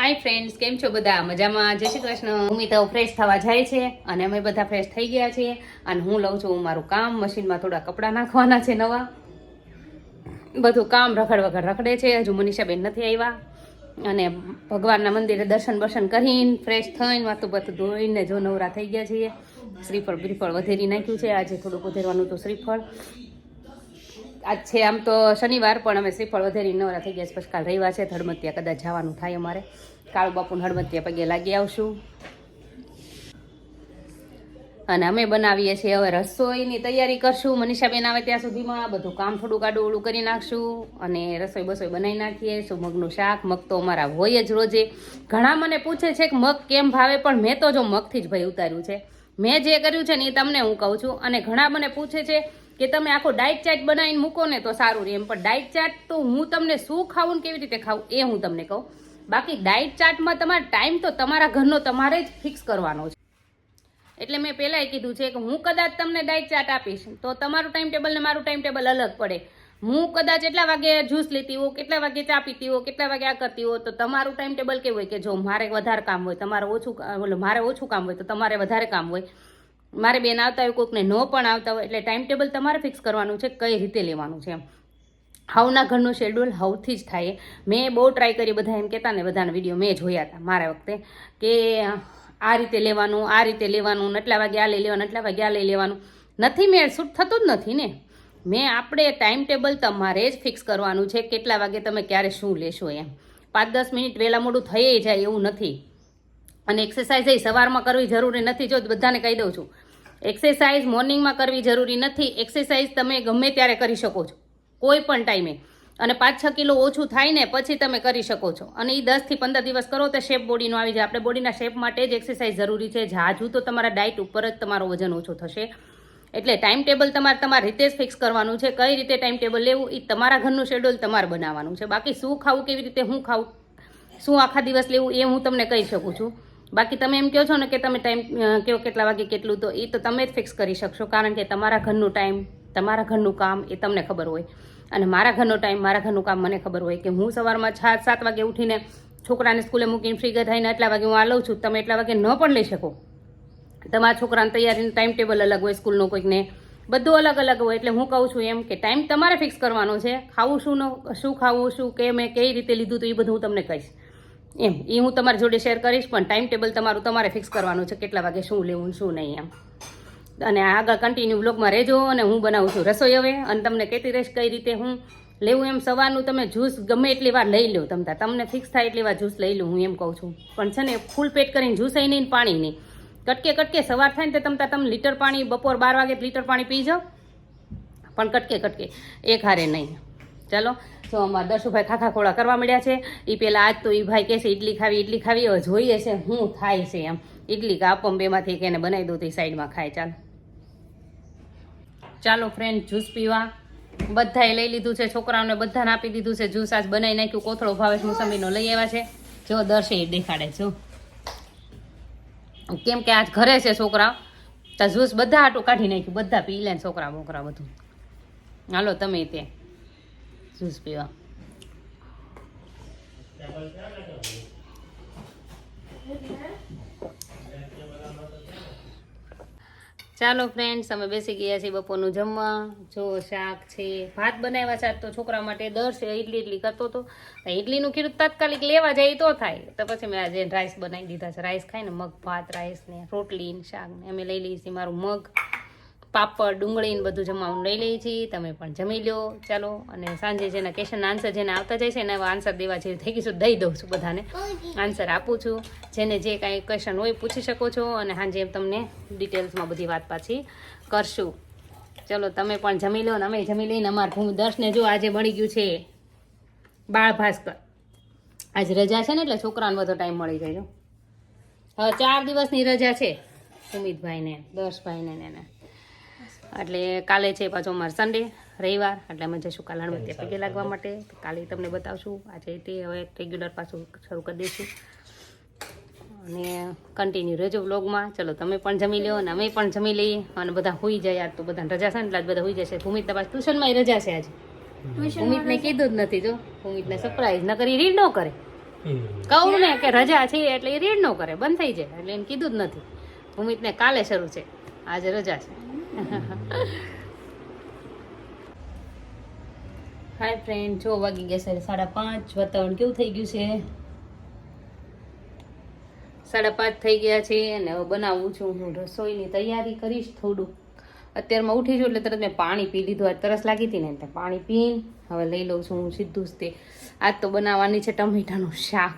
Hi friends, કેમ છો બધા? મજામાં? જય શ્રી કૃષ્ણ. મમ્મી તો ફ્રેશ થવા જાય છે અને અમે બધા ફ્રેશ થઈ ગયા છીએ અને હું લઉં છું મારું કામ. મશીનમાં થોડા કપડાં નાખવાના છે નવા. બધું કામ રખડ વખડ રખડે છે. હજુ મનીષાબેન નથી આવ્યા અને ભગવાનના મંદિરે દર્શન બર્શન કરીને ફ્રેશ થઈને વાતું બધું ધોઈને જો નવરા થઈ ગયા છીએ. શ્રીફળ બ્રીફળ વધેરી નાખ્યું છે. આજે થોડુંક વધેરવાનું હતું શ્રીફળ. આજ છે આમ તો શનિવાર, પણ અમે શ્રીફળ વધેરી નવરા થઈ ગયા છે. પછી કાલ રવિવાર છે, હડમતિયા કદાચ જવાનું થાય અમારે. કાળુ બાપુને હડમતિયા પગે લાગી આવશું અને અમે બનાવીએ છીએ હવે રસોઈની તૈયારી કરશું. મનીષાબેન આવે ત્યાં સુધીમાં બધું કામ થોડું આડું ઓળું કરી નાખશું અને રસોઈ બસોઈ બનાવી નાખીએ. શું મગનું શાક, મગ તો અમારા હોય જ રોજે. ઘણા મને પૂછે છે કે મગ કેમ ભાવે, પણ મેં તો જો મગથી જ ભાઈ ઉતાર્યું છે. મેં જે કર્યું છે ને એ તમને હું કહું છું. અને ઘણા મને પૂછે છે કે તમે આખો ડાયટ ચાર્ટ બનાવીને મૂકો ને તો સારું રહે એમ, પણ ડાયટ ચાર્ટ તો હું તમને શું ખાવું ને કેવી રીતે ખાવું એ હું તમને કહું. બાકી ડાયટ ચાર્ટમાં તમારો ટાઈમ તો તમારા ઘરનો તમારે જ ફિક્સ કરવાનો છે. એટલે મેં પહેલાંય કીધું છે કે હું કદાચ તમને ડાયટ ચાર્ટ આપીશ તો તમારું ટાઈમ ટેબલ ને મારું ટાઈમ ટેબલ અલગ પડે. હું કદાચ એટલા વાગે જ્યુસ લેતી હોઉં, કેટલા વાગે ચા પીતી હોઉં, કેટલા વાગે આ કરતી હોઉં, તો તમારું ટાઈમ ટેબલ કેવું હોય કે જો મારે વધારે કામ હોય, તમારે ઓછું, મારે ઓછું કામ હોય તો તમારે વધારે કામ હોય. મારે બેન આવતા હોય, કોઈકને ન પણ આવતા હોય. એટલે ટાઈમ ટેબલ તમારે ફિક્સ કરવાનું છે કઈ રીતે લેવાનું છે. હાવના ઘરનું શેડ્યુલ હાવથી જ થાય. મેં બહુ ટ્રાય કરી, બધા એમ કહેતા ને, બધાના વિડીયો મેં જોયા હતા મારા વખતે કે આ રીતે લેવાનું, આ રીતે લેવાનું, એટલા વાગે આ લઈ લેવાનું, એટલા વાગે આ લઈ લેવાનું. નથી, મેળ શૂટ થતું જ નથી ને. મેં આપણે ટાઈમ ટેબલ તમારે જ ફિક્સ કરવાનું છે, કેટલા વાગે તમે ક્યારે શું લેશો એમ. 5-10 મિનિટ વહેલા મોડું થઈ જાય એવું નથી. અને એક્સરસાઇઝ એ સવારમાં કરવી જરૂરી નથી. જો બધાને કહી દઉં છું, એક્સરસાઇઝ મોર્નિંગમાં કરવી જરૂરી નથી. એક્સરસાઇઝ તમે ગમે ત્યારે કરી શકો છો, કોઈ પણ ટાઈમે. અને 5-6 કિલો ઓછું થાય ને પછી તમે કરી શકો છો. અને એ 10 થી 15 દિવસ કરો તો શેપ બોડીનો આવી જાય. આપણે બોડીના શેપ માટે જ એક્સરસાઇઝ જરૂરી છે. જાજુ તો તમારા ડાયટ ઉપર જ તમારો વજન ઓછો થશે. એટલે ટાઈમ ટેબલ તમારી રીતે જ ફિક્સ કરવાનું છે. કઈ રીતે ટાઈમ ટેબલ લેવું એ તમારા ઘરનું શેડ્યુલ તમારે બનાવવાનું છે. બાકી શું ખાવું, કેવી રીતે હું ખાવું, શું આખા દિવસ લેવું એ હું તમને કહી શકું છું. બાકી તમે એમ કહો છો ને કે તમે ટાઈમ કહો કેટલા વાગે કેટલું, તો એ તો તમે જ ફિક્સ કરી શકશો. કારણ કે તમારા ઘરનું ટાઈમ, તમારા ઘરનું કામ એ તમને ખબર હોય. અને મારા ઘરનો ટાઈમ, મારા ઘરનું કામ મને ખબર હોય કે હું સવારમાં 7 વાગે ઉઠીને છોકરાને સ્કૂલે મૂકીને ફ્રી થઈને એટલા વાગે હું આ લઉં છું. તમે એટલા વાગે ન પણ લઈ શકો. તમારા છોકરાને તૈયારીનું ટાઈમ ટેબલ અલગ હોય, સ્કૂલનું કોઈકને બધું અલગ અલગ હોય. એટલે હું કહું છું એમ કે ટાઈમ તમારે ફિક્સ કરવાનો છે. ખાવું શું ખાવું, શું કે મેં કઈ રીતે લીધું તો એ બધું હું તમને કહીશ એમ. એ હું તમારી જોડે શેર કરીશ, પણ ટાઈમ ટેબલ તમારે ફિક્સ કરવાનું છે, કેટલા વાગે શું લેવું શું નહીં એમ. અને આગળ કન્ટિન્યુ બ્લોગમાં રહેજો. અને હું બનાવું છું રસોઈ હવે, અને તમને કહેતી રહીશ કઈ રીતે હું લેવું એમ. સવારનું તમે જ્યુસ ગમે એટલી વાર લઈ લો, તમને ફિક્સ થાય એટલી વાર જ્યુસ લઈ લો, હું એમ કહું છું. પણ છે ને ફૂલ પેટ કરીને જ્યુસ નહીં, પાણી નહીં, કટકે સવાર થાય ને તો તમે લીટર પાણી, બપોર 12 વાગે લીટર પાણી પી જાઓ, પણ કટકે એક હારે નહીં. ચાલો, તો અમારા દર્શુભાઈ ખાખા ખોળા કરવા મળ્યા છે. એ પહેલાં આજ તો એ ભાઈ કહે છે ઇડલી ખાવી. હવે જોઈએ છે શું થાય છે એમ. ઇડલી કે આપમ બેમાંથી કે એને બનાવી દઉં તો એ સાઈડમાં ખાય. ચાલો ફ્રેન્ડ, જ્યુસ પીવા બધાએ લઈ લીધું છે. છોકરાઓને બધાને આપી દીધું છે જ્યુસ. આજ બનાવી નાખ્યું. કોથળો ભાવેશ મોસંબીનો લઈ આવ્યા છે. જો દર્શે દેખાડે જો, કેમ કે આજ ઘરે છે છોકરાઓ, તો જ્યુસ બધા આટું કાઢી નાખ્યું. બધા પી લે છોકરા બોકરા બધું. હાલો તમે ત્યાં જ્યુસ પીવા. ચાલો ફ્રેન્ડ્સ, અમે બેસી ગયા છીએ બપોરનું જમવા. જો શાક છે, ભાત બનાવ્યા છે. તો છોકરા માટે દર છે ઇડલી કરતો હતો. ઇડલીનું ખીરું તાત્કાલિક લેવા જાય તો થાય, તો પછી મેં આજે રાઈસ બનાવી દીધા છે. રાઈસ ખાય ને, મગ ભાત, રાઈસ ને રોટલી ને શાક ને અમે લઈ લઈએ છીએ. મારું મગ, પાપડ, ડુંગળી ને બધું જમવાનું લઈ લઈએ છીએ. તમે પણ જમી લો. ચાલો, અને સાંજે જેના ક્વેશ્ચન આન્સર જેને આવતા જાય છે એને આન્સર દેવા જેવી થઈ ગઈ છું, દઈ દઉં છું. બધાને આન્સર આપું છું. જેને જે કાંઈ ક્વેશ્ચન હોય પૂછી શકો છો. અને સાંજે તમને ડિટેલ્સમાં બધી વાત પાછી કરશું. ચલો, તમે પણ જમી લો ને અમે જમી લઈને અમારા ભૂમિદર્શને જો આજે મળી ગયું છે બાળ ભાસ્કર. આજે રજા છે ને એટલે છોકરાને બધો ટાઈમ મળી જાય. હવે 4 દિવસની રજા છે સુમિતભાઈને, દર્શભાઈને ને. એટલે કાલે છે પાછો અમારે સન્ડે, રવિવાર. એટલે અમે જઈશું કાલે હળવદિયા પગે લાગવા માટે. કાલે તમને બતાવશું. આજે તે હવે રેગ્યુલર પાછું શરૂ કરી દઈશું. અને કન્ટિન્યુ રહેજો વ્લોગમાં. ચલો, તમે પણ જમી લો અને અમે પણ જમી લઈએ અને બધા હોઈ જાય. આજ તો બધાને રજા છે ને એટલે આજ બધા હોઈ જશે. ભૂમિત પાછું ટ્યુશનમાં રજા છે આજે. ભૂમિતને કીધું જ નથી. જો ભૂમિતને સરપ્રાઈઝ ન કરી રીડ ન કરે. કહું ને કે રજા છે એટલે એ રેડ ન કરે, બંધ થઈ જાય એટલે એને કીધું જ નથી. ભૂમિતને કાલે શરૂ છે, આજે રજા છે. હાય ફ્રેન્ડ, જો વાગી ગયા છે 5:30. વાતાવરણ કેવું થઈ ગયું છે? 5:30 થઈ ગયા છે અને હવે બનાવું છું હું રસોઈની તૈયારી કરીશ થોડું. અત્યારમાં ઉઠી છું એટલે તરત મેં પાણી પી લીધું. આજ તરસ લાગી હતી ને એટલે પાણી પીને હવે લઈ લઉં છું હું સીધું જ તે. આજ તો બનાવવાની છે ટમેટાનું શાક.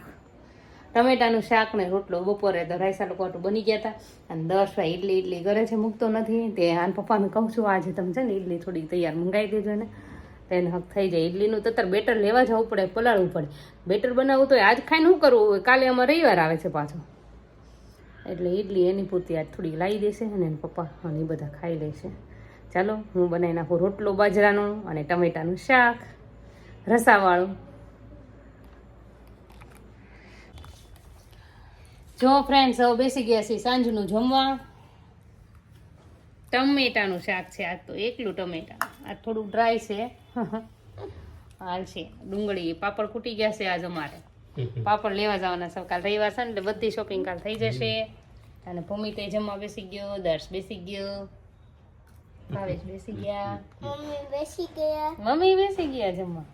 ટમેટાનું શાક ને રોટલો. બપોરે તો રાયસા લોકો બની ગયા હતા અને 10 વાગે ઇડલી કરે છે, મૂકતો નથી. તે આન પપ્પાને કહું છું આજે તમે છે ને ઇડલી થોડી તૈયાર મંગાવી દેજો ને, તો એને હક થઈ જાય. ઇડલીનું તો અત્યારે બેટર લેવા જવું પડે, પલાળવું પડે. બેટર બનાવવું તો આજ ખાઈને શું કરવું? કાલે અમારે રવિવાર આવે છે પાછો, એટલે ઇડલી એની પૂરતી આજ થોડી લાવી દેશે અને એના પપ્પા અને એ બધા ખાઈ લેશે. ચાલો હું બનાવી નાખું રોટલો બાજરાનો અને ટમેટાનું શાક રસાવાળું. જો ફ્રેન્ડ્સ, હવે બેસી ગયા છીએ સાંજનું જમવા. ટમેટાનું શાક છે આજ તો, એકલું ટમેટા. આ થોડું ડ્રાય છે. હાલ છે ડુંગળી, પાપડ કૂટી ગયા છે આજ અમારે. પાપડ લેવા જવાના છે કાલ રવિવાર છે ને, એટલે બધી શોપિંગ કાલ થઈ જશે. અને ભૂમિતે જમવા બેસી ગયો, દર્શ બેસી ગયો, ભાવેશ બેસી ગયા, મમ્મી બેસી ગયા જમવા.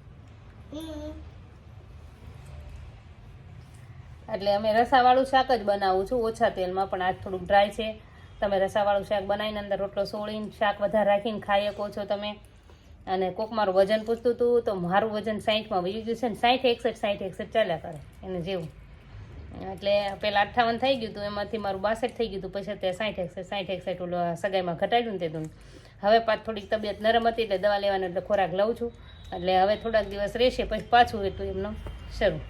એટલે અમે રસાવાળું શાક જ બનાવું છું, ઓછા તેલમાં, પણ આજ થોડુંક ડ્રાય છે. તમે રસાવાળું શાક બનાવીને અંદર રોટલો સોળીને શાક વધારે રાખીને ખાઈ શકો છો તમે. અને કોક મારું વજન પૂછતું હતું તો મારું વજન 60માં વયું ગયું છે ને, 60 61 ચાલ્યા કરે એને જેવું. એટલે પહેલાં 58 થઈ ગયું હતું, એમાંથી મારું 62 થઈ ગયું હતું. પછી અત્યારે 60 61 ઓલો સગાઈમાં ઘટાડ્યું ને તે તું. હવે પાછું થોડીક તબિયત નરમ હતી એટલે દવા લેવાનું એટલે ખોરાક લઉં છું. એટલે હવે થોડાક દિવસ રહેશે પછી પાછું એટલું એમનો શરૂ.